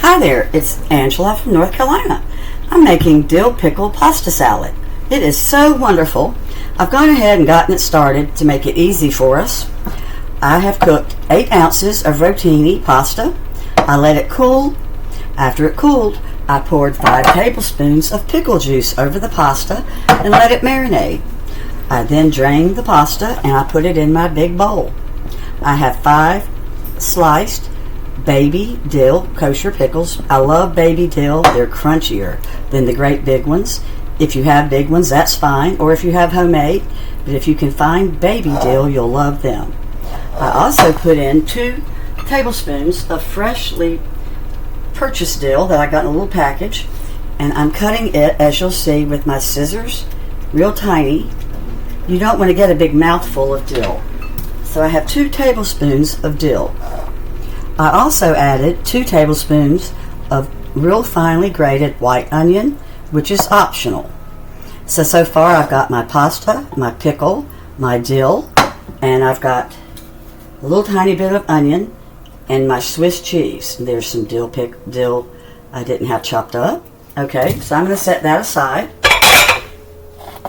Hi there, it's Angela from North Carolina. I'm making dill pickle pasta salad. It is so wonderful. I've gone ahead and gotten it started to make it easy for us. I have cooked 8 ounces of rotini pasta. I let it cool. After it cooled, I poured 5 tablespoons of pickle juice over the pasta and let it marinate. I then drained the pasta and I put it in my big bowl. I have 5 sliced Baby Dill kosher pickles. I love Baby Dill. They're crunchier than the great big ones. If you have big ones, that's fine, or if you have homemade. But if you can find Baby Dill, you'll love them. I also put in 2 tablespoons of freshly purchased dill that I got in a little package, and I'm cutting it, as you'll see, with my scissors, real tiny. You don't want to get a big mouthful of dill. So I have 2 tablespoons of dill. I also added 2 tablespoons of real finely grated white onion, which is optional. So far I've got my pasta, my pickle, my dill, and I've got a little tiny bit of onion and my Swiss cheese. There's some dill I didn't have chopped up. Okay, so I'm going to set that aside.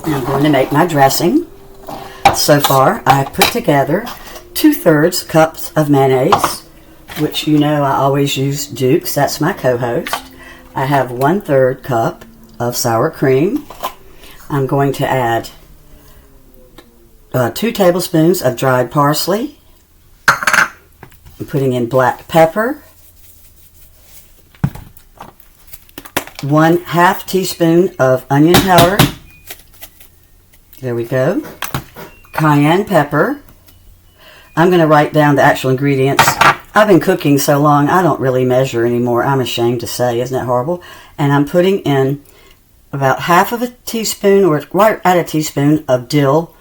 And I'm going to make my dressing. So far I've put together 2/3 cups of mayonnaise, which you know I always use Dukes. That's my co-host. I have 1/3 cup of sour cream. I'm going to add 2 tablespoons of dried parsley. I'm putting in black pepper, 1/2 teaspoon of onion powder. There we go. Cayenne pepper. I'm going to write down the actual ingredients. I've been cooking so long, I don't really measure anymore. I'm ashamed to say, isn't that horrible? And I'm putting in about 1/2 teaspoon, or right at a teaspoon, of dill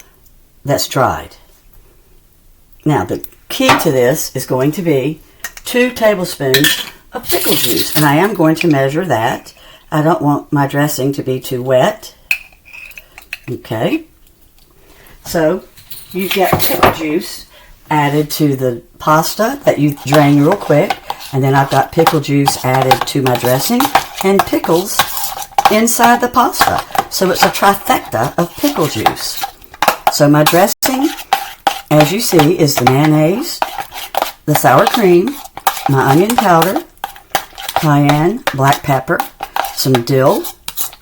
that's dried. Now, the key to this is going to be 2 tablespoons of pickle juice, and I am going to measure that. I don't want my dressing to be too wet. Okay. So, you get pickle juice added to the pasta that you drain real quick, and then I've got pickle juice added to my dressing and pickles inside the pasta. So it's a trifecta of pickle juice. So my dressing, as you see, is the mayonnaise, the sour cream, my onion powder, cayenne, black pepper, some dill,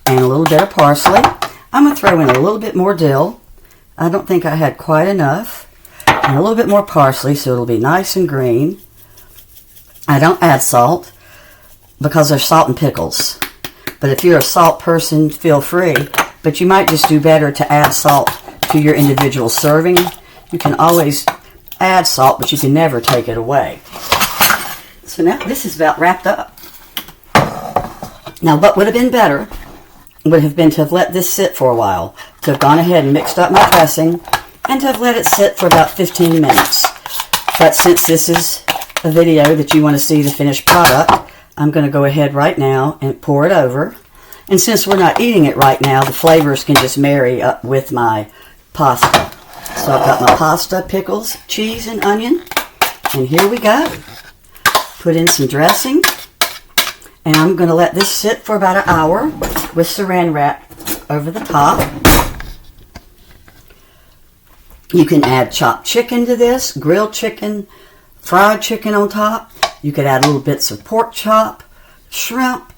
and a little bit of parsley. I'm going to throw in a little bit more dill. I don't think I had quite enough. And a little bit more parsley so it'll be nice and green. I don't add salt because there's salt in pickles. But if you're a salt person, feel free. But you might just do better to add salt to your individual serving. You can always add salt, but you can never take it away. So now this is about wrapped up. Now what would have been better would have been to have let this sit for a while. To have gone ahead and mixed up my dressing, and to have let it sit for about 15 minutes. But since this is a video that you want to see the finished product, I'm going to go ahead right now and pour it over. And since we're not eating it right now, the flavors can just marry up with my pasta. So I've got my pasta, pickles, cheese, and onion. And here we go. Put in some dressing. And I'm going to let this sit for about an hour with saran wrap over the top. You can add chopped chicken to this, grilled chicken, fried chicken on top. You could add little bits of pork chop, shrimp,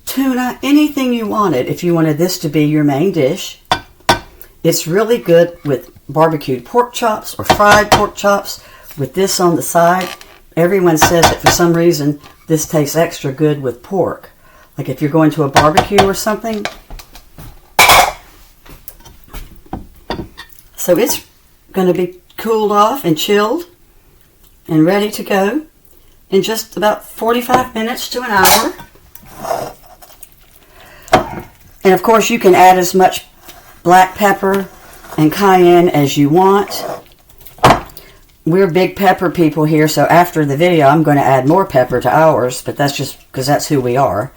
tuna, anything you wanted if you wanted this to be your main dish. It's really good with barbecued pork chops or fried pork chops with this on the side. Everyone says that for some reason this tastes extra good with pork. Like if you're going to a barbecue or something. So it's going to be cooled off and chilled and ready to go in just about 45 minutes to an hour. And of course you can add as much black pepper and cayenne as you want. We're big pepper people here, so after the video I'm going to add more pepper to ours, but that's just because that's who we are.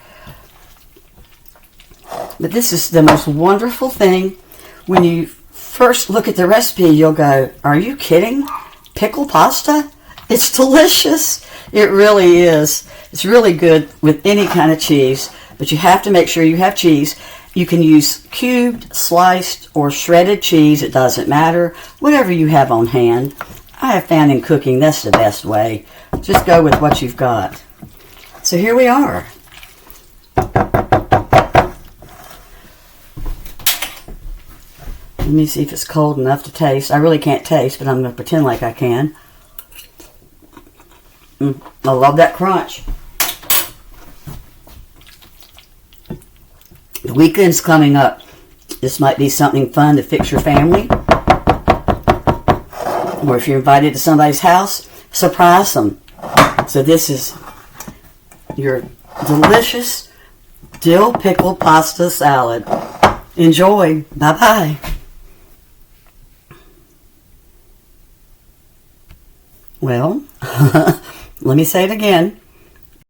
But this is the most wonderful thing. When you first look at the recipe, you'll go, are you kidding? Pickle pasta? It's delicious. It really is. It's really good with any kind of cheese, but you have to make sure you have cheese. You can use cubed, sliced, or shredded cheese. It doesn't matter. Whatever you have on hand. I have found in cooking that's the best way. Just go with what you've got. So here we are. Let me see if it's cold enough to taste. I really can't taste, but I'm going to pretend like I can. I love that crunch. The weekend's coming up. This might be something fun to fix your family. Or if you're invited to somebody's house, surprise them. So this is your delicious dill pickle pasta salad. Enjoy. Bye-bye. Well, let me say it again.